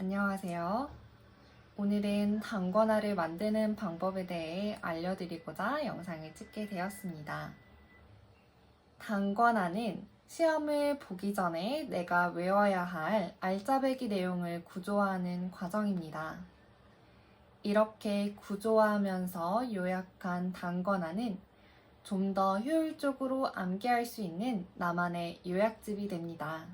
안녕하세요. 오늘은 단권화를 만드는 방법에 대해 알려드리고자 영상을 찍게 되었습니다. 단권화는 시험을 보기 전에 내가 외워야 할 알짜배기 내용을 구조화하는 과정입니다. 이렇게 구조화하면서 요약한 단권화는 좀 더 효율적으로 암기할 수 있는 나만의 요약집이 됩니다.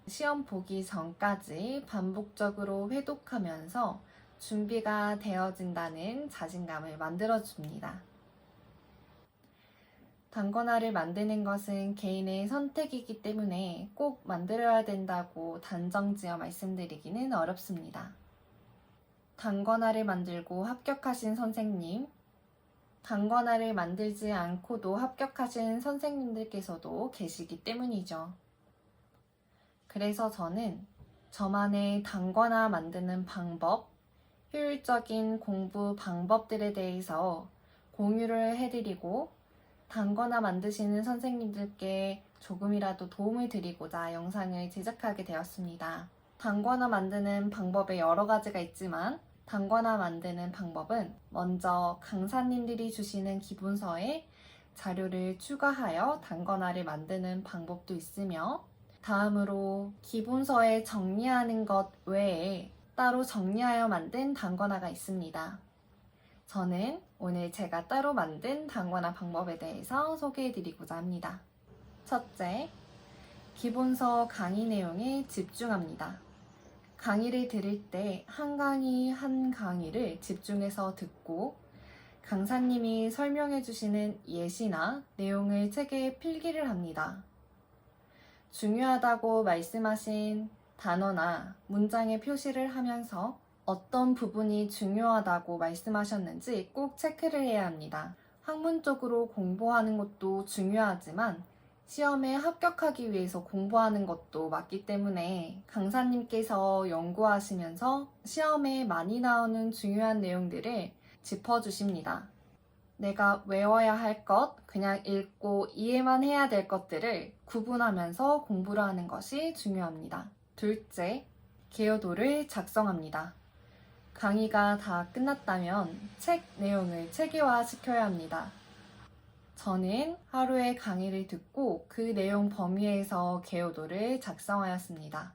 시험 보기 전까지 반복적으로 회독하면서 준비가 되어진다는 자신감을 만들어줍니다. 단권화를 만드는 것은 개인의 선택이기 때문에 꼭 만들어야 된다고 단정지어 말씀드리기는 어렵습니다. 단권화를 만들고 합격하신 선생님, 단권화를 만들지 않고도 합격하신 선생님들께서도 계시기 때문이죠. 그래서 저는 저만의 단권화 만드는 방법, 효율적인 공부 방법들에 대해서 공유를 해드리고 단권화 만드시는 선생님들께 조금이라도 도움을 드리고자 영상을 제작하게 되었습니다. 단권화 만드는 방법에 여러 가지가 있지만 단권화 만드는 방법은 먼저 강사님들이 주시는 기본서에 자료를 추가하여 단권화를 만드는 방법도 있으며 다음으로 기본서에 정리하는 것 외에 따로 정리하여 만든 단권화가 있습니다. 저는 오늘 제가 따로 만든 단권화 방법에 대해서 소개해드리고자 합니다. 첫째, 기본서 강의 내용에 집중합니다. 강의를 들을 때 한 강의 한 강의를 집중해서 듣고 강사님이 설명해 주시는 예시나 내용을 책에 필기를 합니다. 중요하다고 말씀하신 단어나 문장에 표시를 하면서 어떤 부분이 중요하다고 말씀하셨는지 꼭 체크를 해야 합니다. 학문적으로 공부하는 것도 중요하지만 시험에 합격하기 위해서 공부하는 것도 맞기 때문에 강사님께서 연구하시면서 시험에 많이 나오는 중요한 내용들을 짚어주십니다. 내가 외워야 할 것, 그냥 읽고 이해만 해야 될 것들을 구분하면서 공부를 하는 것이 중요합니다. 둘째, 개요도를 작성합니다. 강의가 다 끝났다면 책 내용을 체계화시켜야 합니다. 저는 하루에 강의를 듣고 그 내용 범위에서 개요도를 작성하였습니다.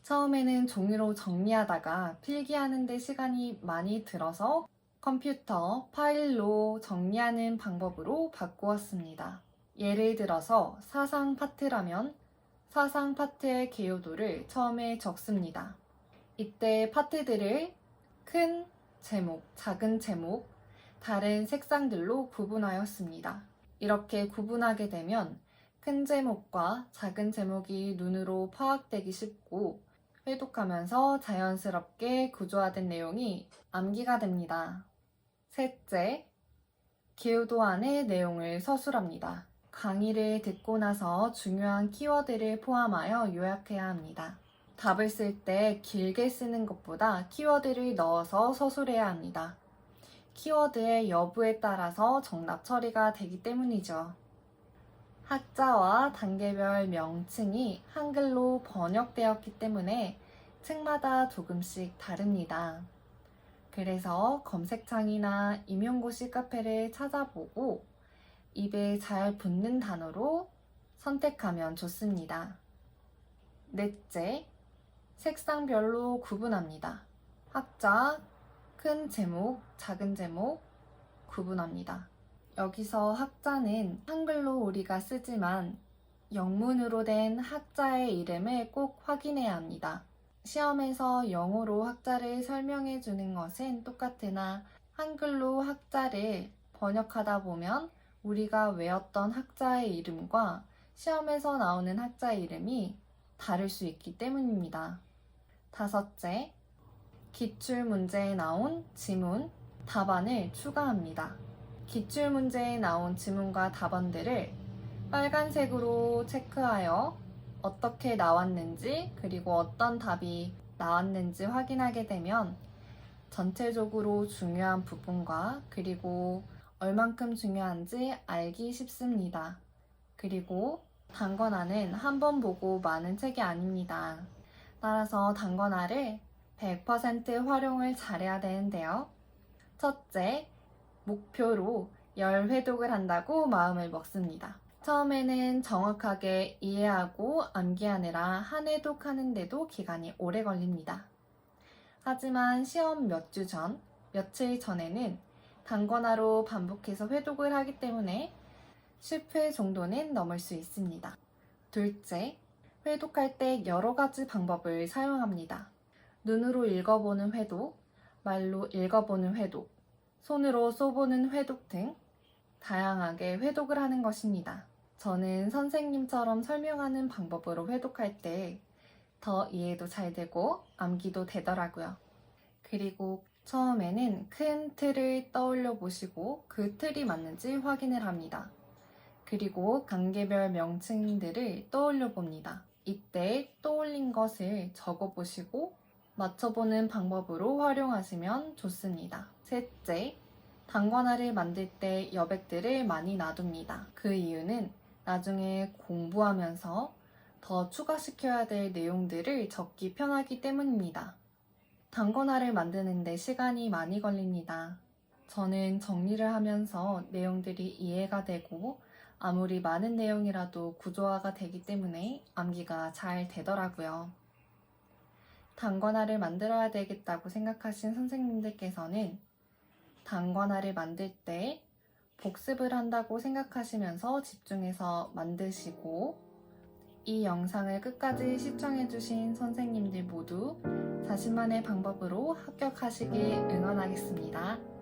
처음에는 종이로 정리하다가 필기하는 데 시간이 많이 들어서 컴퓨터 파일로 정리하는 방법으로 바꾸었습니다. 예를 들어서 사상 파트라면 사상 파트의 개요도를 처음에 적습니다. 이때 파트들을 큰 제목, 작은 제목, 다른 색상들로 구분하였습니다. 이렇게 구분하게 되면 큰 제목과 작은 제목이 눈으로 파악되기 쉽고 회독하면서 자연스럽게 구조화된 내용이 암기가 됩니다. 셋째, 개요도 안에 내용을 서술합니다. 강의를 듣고 나서 중요한 키워드를 포함하여 요약해야 합니다. 답을 쓸 때 길게 쓰는 것보다 키워드를 넣어서 서술해야 합니다. 키워드의 여부에 따라서 정답 처리가 되기 때문이죠. 학자와 단계별 명칭이 한글로 번역되었기 때문에 책마다 조금씩 다릅니다. 그래서 검색창이나 임용고시 카페를 찾아보고 입에 잘 붙는 단어로 선택하면 좋습니다. 넷째, 색상별로 구분합니다. 학자, 큰 제목, 작은 제목 구분합니다. 여기서 학자는 한글로 우리가 쓰지만 영문으로 된 학자의 이름을 꼭 확인해야 합니다. 시험에서 영어로 학자를 설명해 주는 것은 똑같으나 한글로 학자를 번역하다 보면 우리가 외웠던 학자의 이름과 시험에서 나오는 학자의 이름이 다를 수 있기 때문입니다. 다섯째, 기출문제에 나온 지문, 답안을 추가합니다. 기출문제에 나온 지문과 답안들을 빨간색으로 체크하여 어떻게 나왔는지 그리고 어떤 답이 나왔는지 확인하게 되면 전체적으로 중요한 부분과 그리고 얼만큼 중요한지 알기 쉽습니다. 그리고 단권화는 한 번 보고 마는 책이 아닙니다. 따라서 단권화를 100% 활용을 잘해야 되는데요. 첫째, 목표로 10회독을 한다고 마음을 먹습니다. 처음에는 정확하게 이해하고 암기하느라 한 회독 하는데도 기간이 오래 걸립니다. 하지만 시험 몇 주 전, 며칠 전에는 단권화로 반복해서 회독을 하기 때문에 10회 정도는 넘을 수 있습니다. 둘째, 회독할 때 여러 가지 방법을 사용합니다. 눈으로 읽어보는 회독, 말로 읽어보는 회독, 손으로 써보는 회독 등 다양하게 회독을 하는 것입니다. 저는 선생님처럼 설명하는 방법으로 회독할 때 더 이해도 잘 되고 암기도 되더라고요. 그리고 처음에는 큰 틀을 떠올려 보시고 그 틀이 맞는지 확인을 합니다. 그리고 단계별 명칭들을 떠올려 봅니다. 이때 떠올린 것을 적어 보시고 맞춰보는 방법으로 활용하시면 좋습니다. 셋째, 단권화를 만들 때 여백들을 많이 놔둡니다. 그 이유는 나중에 공부하면서 더 추가시켜야 될 내용들을 적기 편하기 때문입니다. 단권화를 만드는데 시간이 많이 걸립니다. 저는 정리를 하면서 내용들이 이해가 되고 아무리 많은 내용이라도 구조화가 되기 때문에 암기가 잘 되더라고요. 단권화를 만들어야 되겠다고 생각하신 선생님들께서는 단권화를 만들 때 복습을 한다고 생각하시면서 집중해서 만드시고 이 영상을 끝까지 시청해주신 선생님들 모두 자신만의 방법으로 합격하시길 응원하겠습니다.